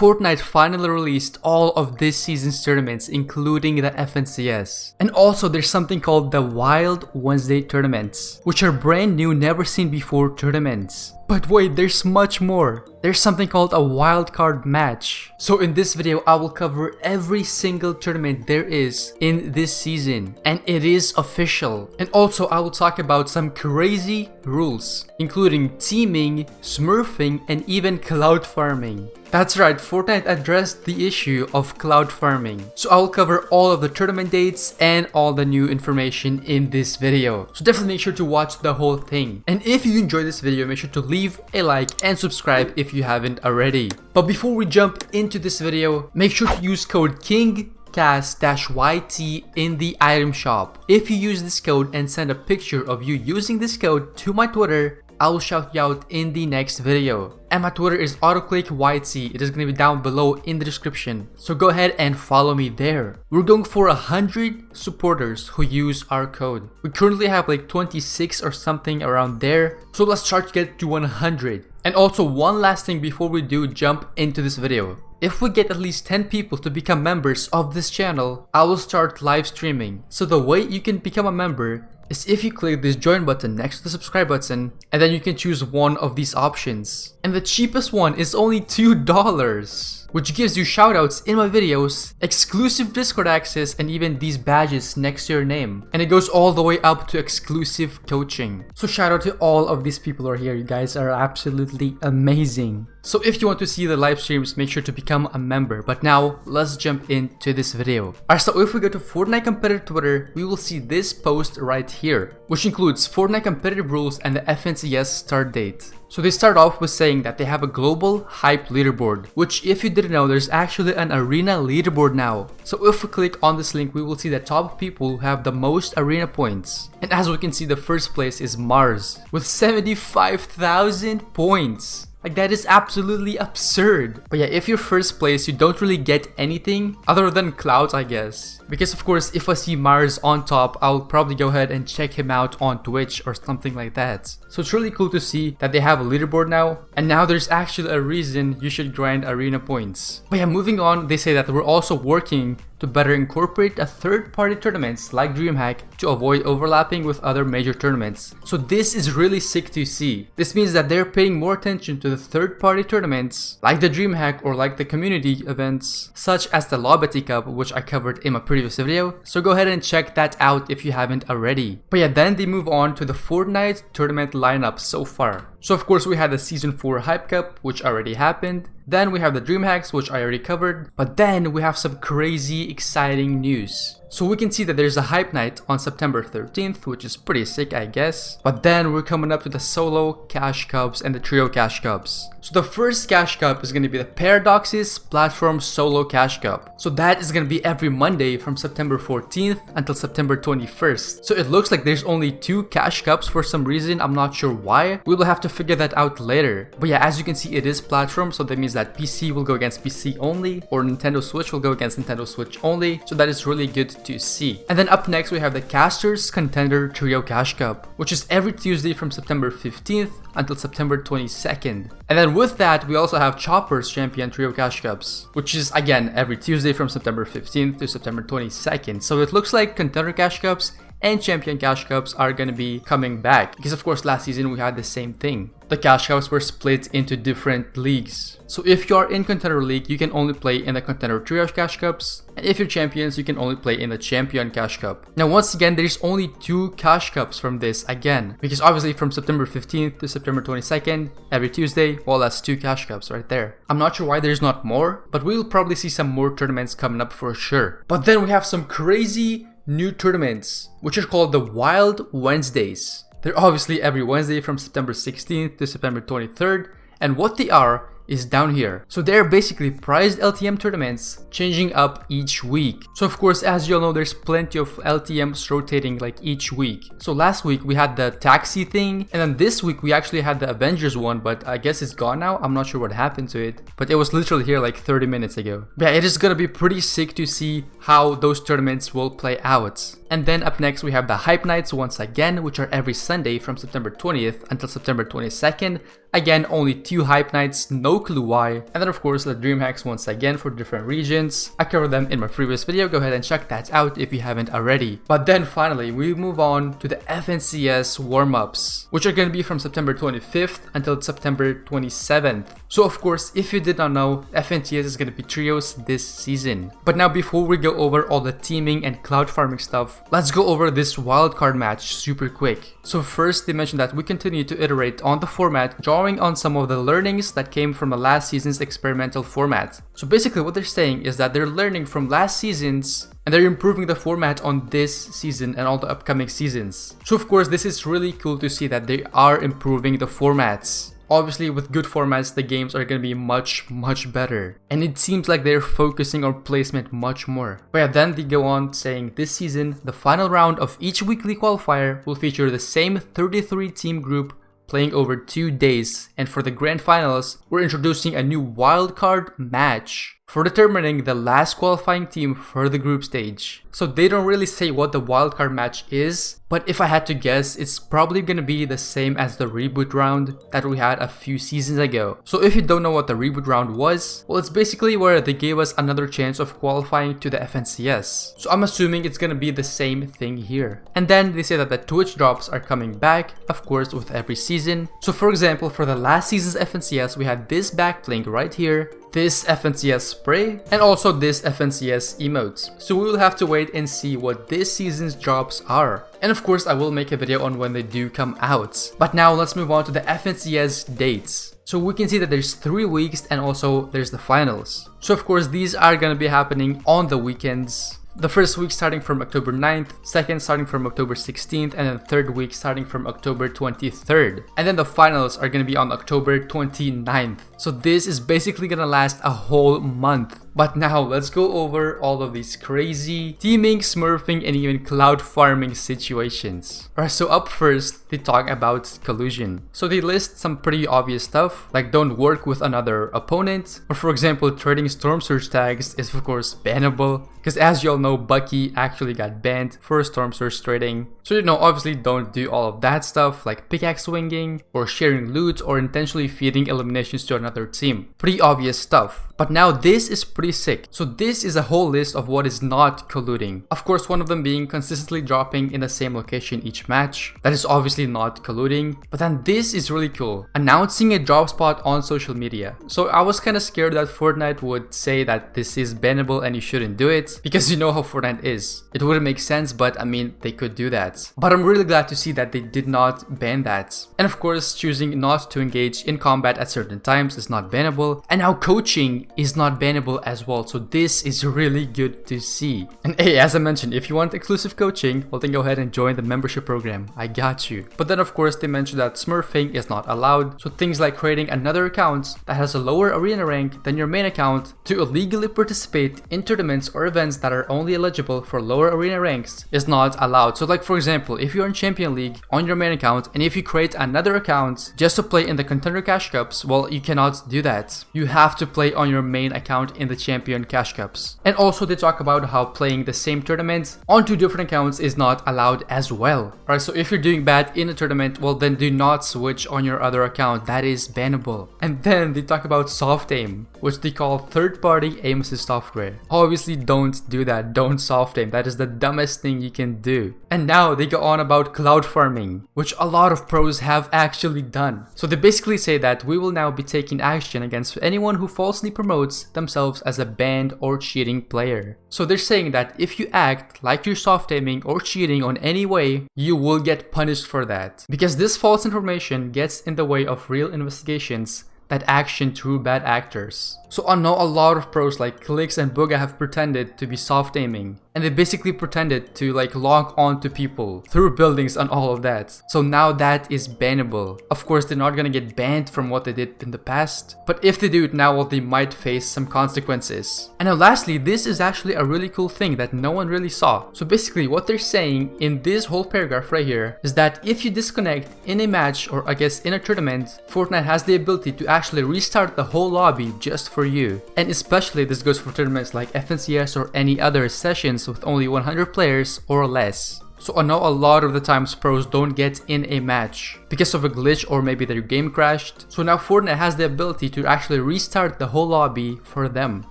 Fortnite finally released all of this season's tournaments, including the FNCS. And also there's something called the Wild Wednesday tournaments, which are brand new, never seen before tournaments. But wait, there's much more. There's something called a wildcard match. So in this video, I will cover every single tournament there is in this season. And it is official. And also I will talk about some crazy rules, including teaming, smurfing, and even cloud farming. That's right, Fortnite addressed the issue of cloud farming. So I will cover all of the tournament dates and all the new information in this video. So definitely make sure to watch the whole thing. And if you enjoyed this video, make sure to leave a like and subscribe if you haven't already. But before we jump into this video, make sure to use code KINGCAST-YT in the item shop. If you use this code and send a picture of you using this code to my Twitter, I will shout you out in the next video. And my Twitter is autoclickyt. It is going to be down below in the description. So go ahead and follow me there. We're going for 100 supporters who use our code. We currently have like 26 or something around there. So let's try to get to 100. And also one last thing before we do jump into this video. If we get at least 10 people to become members of this channel, I will start live streaming. So the way you can become a member is if you click this join button next to the subscribe button, and then you can choose one of these options. And the cheapest one is only $2, which gives you shoutouts in my videos, exclusive Discord access, and even these badges next to your name. And it goes all the way up to exclusive coaching. So shout out to all of these people who are here. You guys are absolutely amazing. So if you want to see the live streams, make sure to become a member. But now, let's jump into this video. Alright, so if we go to Fortnite Competitive Twitter, we will see this post right here, which includes Fortnite competitive rules and the FNCS start date. So they start off with saying that they have a global hype leaderboard, which if you didn't know, there's actually an arena leaderboard now. So if we click on this link, we will see the top people who have the most arena points. And as we can see, the first place is Mars with 75,000 points. Like, that is absolutely absurd. But yeah, if you're first place, you don't really get anything other than clouds, I guess. Because of course, if I see Mars on top, I'll probably go ahead and check him out on Twitch or something like that. So it's really cool to see that they have a leaderboard now. And now there's actually a reason you should grind arena points. But yeah, moving on, they say that we're also working to better incorporate a third-party tournaments like DreamHack to avoid overlapping with other major tournaments. So this is really sick to see. This means that they're paying more attention to the third-party tournaments like the DreamHack or like the community events such as the Lobby Cup, which I covered in my previous video. So go ahead and check that out if you haven't already. But yeah, then they move on to the Fortnite tournament lineup so far. So of course we had the Season 4 Hype Cup, which already happened. Then we have the DreamHacks, which I already covered. But then we have some crazy exciting news. So we can see that there's a Hype Night on September 13th, which is pretty sick, I guess. But then we're coming up to the Solo Cash Cups and the Trio Cash Cups. So the first Cash Cup is going to be the Paradoxes Platform Solo Cash Cup. So that is going to be every Monday from September 14th until September 21st. So it looks like there's only 2 Cash Cups for some reason. I'm not sure why. We will have to figure that out later. But yeah, as you can see, it is platform. So that means that PC will go against PC only, or Nintendo Switch will go against Nintendo Switch only. So that is really good to see. And then up next we have the Casters Contender Trio Cash Cup, which is every Tuesday from September 15th until September 22nd. And then with that we also have Choppers Champion Trio Cash Cups, which is again every Tuesday from September 15th to September 22nd. So it looks like Contender Cash Cups and Champion Cash Cups are gonna be coming back, because of course last season we had the same thing. The Cash Cups were split into different leagues. So if you are in Contender League, you can only play in the Contender Trio Cash Cups. And if you're Champions, you can only play in the Champion Cash Cup. Now once again, there's only 2 Cash Cups from this again. Because obviously from September 15th to September 22nd, every Tuesday, well that's 2 Cash Cups right there. I'm not sure why there's not more, but we will probably see some more tournaments coming up for sure. But then we have some crazy new tournaments, which are called the Wild Wednesdays. They're obviously every Wednesday from September 16th to September 23rd, and what they are is down here. So they're basically prized LTM tournaments changing up each week. So of course, as you all know, there's plenty of LTMs rotating like each week. So last week we had the taxi thing, and then this week we actually had the Avengers one, but I guess it's gone now. I'm not sure what happened to it, but it was literally here like 30 minutes ago. But yeah, it is gonna be pretty sick to see how those tournaments will play out. And then up next we have the Hype Nights once again, which are every Sunday from September 20th until September 22nd. Again, only 2 Hype Nights, no clue why. And then of course the Dream Hacks once again for different regions. I covered them in my previous video, go ahead and check that out if you haven't already. But then finally we move on to the FNCS warm-ups, which are going to be from September 25th until September 27th. So of course, if you did not know, FNCS is going to be trios this season. But now before we go over all the teaming and cloud farming stuff, let's go over this wildcard match super quick. So first they mentioned that we continue to iterate on the format, drawing on some of the learnings that came from the last season's experimental format. So basically what they're saying is that they're learning from last season's and they're improving the format on this season and all the upcoming seasons. So of course this is really cool to see that they are improving the formats. Obviously with good formats the games are going to be much better, and it seems like they're focusing on placement much more. But yeah, then they go on saying this season the final round of each weekly qualifier will feature the same 33 team group playing over 2 days, and for the grand finals we're introducing a new wildcard match for determining the last qualifying team for the group stage. So they don't really say what the wildcard match is, but if I had to guess, it's probably gonna be the same as the reboot round that we had a few seasons ago. So if you don't know what the reboot round was, well, it's basically where they gave us another chance of qualifying to the FNCS. So I'm assuming it's gonna be the same thing here. And then they say that the Twitch drops are coming back, of course, with every season. So for example, for the last season's FNCS, we had this backblink right here, this FNCS spray, and also this FNCS emote. So we will have to wait and see what this season's drops are. And of course I will make a video on when they do come out. But now let's move on to the FNCS dates. So we can see that there's 3 weeks and also there's the finals. So of course these are gonna be happening on the weekends. The first week starting from October 9th, second starting from October 16th, and then third week starting from October 23rd. And then the finals are going to be on October 29th. So this is basically going to last a whole month. But now let's go over all of these crazy teaming, smurfing, and even cloud farming situations. Alright, so up first, they talk about collusion. So they list some pretty obvious stuff, like don't work with another opponent, or for example, trading Storm Surge tags is of course bannable, because as you all know, Bucky actually got banned for Storm Surge trading. So you know, obviously don't do all of that stuff, like pickaxe swinging, or sharing loot, or intentionally feeding eliminations to another team. Pretty obvious stuff. But now this is pretty sick. So this is a whole list of what is not colluding. Of course, one of them being consistently dropping in the same location each match. That is obviously not colluding. But then this is really cool. Announcing a drop spot on social media. So I was kind of scared that Fortnite would say that this is bannable and you shouldn't do it, because you know how Fortnite is. It wouldn't make sense, but I mean, they could do that. But I'm really glad to see that they did not ban that. And of course, choosing not to engage in combat at certain times is not bannable. And now coaching is not bannable as well, so this is really good to see. And hey, as I mentioned, if you want exclusive coaching, well then go ahead and join the membership program, I got you. But then of course they mentioned that smurfing is not allowed, so things like creating another account that has a lower arena rank than your main account to illegally participate in tournaments or events that are only eligible for lower arena ranks is not allowed. So like for example, if you're in Champion League on your main account and if you create another account just to play in the Contender Cash Cups, well you cannot do that. You have to play on your main account in the Champion Cash Cups. And also they talk about how playing the same tournament on 2 different accounts is not allowed as well. Alright, so if you're doing bad in a tournament, well then do not switch on your other account, that is bannable. And then they talk about soft aim, which they call third-party aim assist software. Obviously don't do that, don't soft aim, that is the dumbest thing you can do. And now they go on about cloud farming, which a lot of pros have actually done. So they basically say that we will now be taking action against anyone who falsely promotes themselves as a banned or cheating player. So they're saying that if you act like you're soft aiming or cheating on any way, you will get punished for that. Because this false information gets in the way of real investigations that action true bad actors. So I know a lot of pros like Clicks and Booga have pretended to be soft aiming, and they basically pretended to like log on to people through buildings and all of that. So now that is bannable. Of course they're not gonna get banned from what they did in the past, but if they do it now, well, they might face some consequences. And now lastly, this is actually a really cool thing that no one really saw. So basically what they're saying in this whole paragraph right here is that if you disconnect in a match, or I guess in a tournament, Fortnite has the ability to actually restart the whole lobby just for you. And especially this goes for tournaments like FNCS or any other sessions with only 100 players or less. So I know a lot of the times pros don't get in a match because of a glitch or maybe their game crashed. So now Fortnite has the ability to actually restart the whole lobby for them,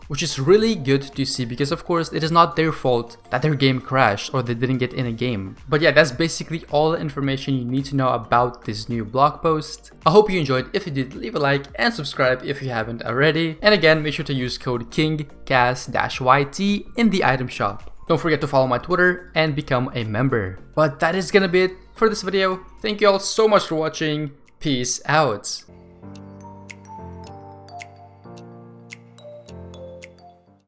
which is really good to see because of course it is not their fault that their game crashed or they didn't get in a game. But yeah, that's basically all the information you need to know about this new blog post. I hope you enjoyed. If you did, leave a like and subscribe if you haven't already. And again, make sure to use code KINGCAS-YT in the item shop. Don't forget to follow my Twitter and become a member. But that is gonna be it for this video. Thank you all so much for watching. Peace out.